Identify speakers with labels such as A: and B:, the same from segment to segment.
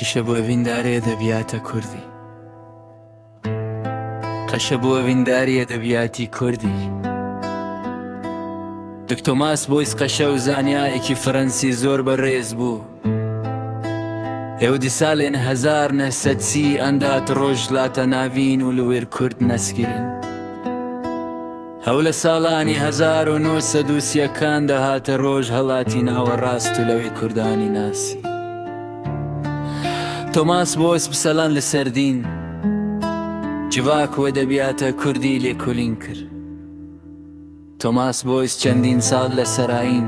A: کیشە بۆ ئەڤیندارێ دەبیاتە کوردی، قەشە بۆ ئەڤینداریە دەبیاتی کوردی. دکتۆماس بۆیس قەشە و زانیایەکی فەرەنسی زۆر بەڕێز بوو. ئێو دیساڵێن 1930 ئەندات ڕۆژ لاتە ناوین و لەوێر کورد نەسگرن. هەو لە ساڵانی 1930 دەهاتە ڕۆژ هەڵاتی ناوەڕاست و لەوێ کوردانی ناسی. تۆماس بۆیس بسەلان لە سەردین جڤاکوە دەبیاتە کوردی لێکۆلین کرد. تۆماس بۆیس چەندین ساڵ لە سەراین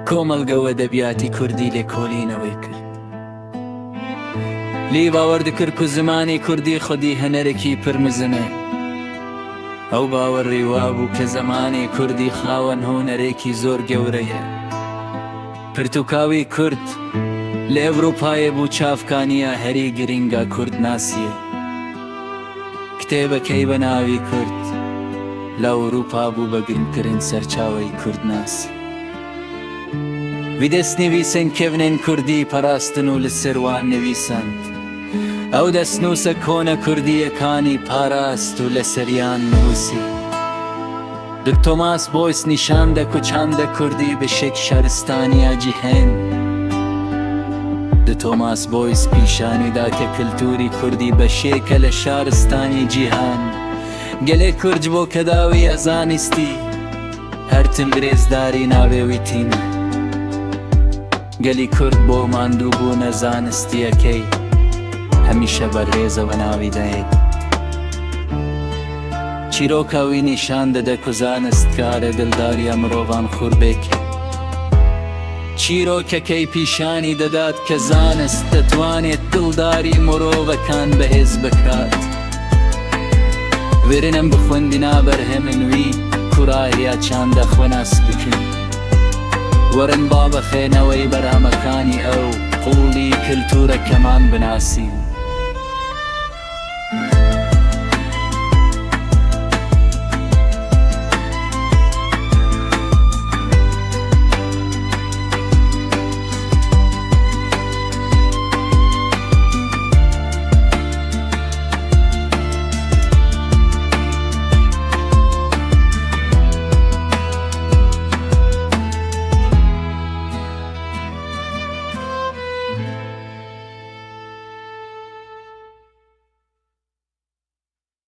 A: کۆمەڵگەوە دەبیاتی کوردی لێکۆلینەوەی کرد. لی باوەڕدەکرد کو زمانی کوردی خودی هەنەرێکی پرمزنە. ئەو باوەڕی وابوو کە زمانی کوردی خاوەن هۆنەرێکی زۆر گەورەیە. پرتوکاوی کورد لە ئەڤروپایە بوو چافکانیە هەری گرینگە کورد ناسیە. کتێبەکەی بە ناوی کورد لە ئەوروپا بوو بە گرنگترین سەرچاوەی کورد ناسی. وی دەستنویسن کەونێن کوردی پەراستن و لە سەروان نویسند. ئەو دەستنووسە کۆنە کوردیەکانی پاراست و لە سەریان نووسی. دکتۆماس بۆیس نیشاندە کوچاندە کوردی بەشێک شارستانیە جیهێن. تۆماس بۆیس پیشانیدا کە کللتوری کوردی بەشێکە لە شارستانی جیهان. گەلێ کورج بۆ کە داوی ئەزانستی هەرتم برێزداری ناوێویتینە. گەلی کورد بۆ ماندوو بوو نەزانستیەکەی هەمیشە بەڕێزەوە ناوی دەهێت. چیرۆکەوی نیشان دەدە کو زانستکارە دڵداریە مرۆڤان خوڕبێکە. چیرۆکەکەی پیشانی دەدات کە زانست دەتوانێت دڵداری مرۆڤەکان بەهێز بکات. وێرنم بخوێندینا بەرهەمنوی کوڕایە چاندە خوێناس بکن. وەرن با بەخێنەوەی بەرامەکانی ئەو قوڵی کللتورەکەمان بناسین.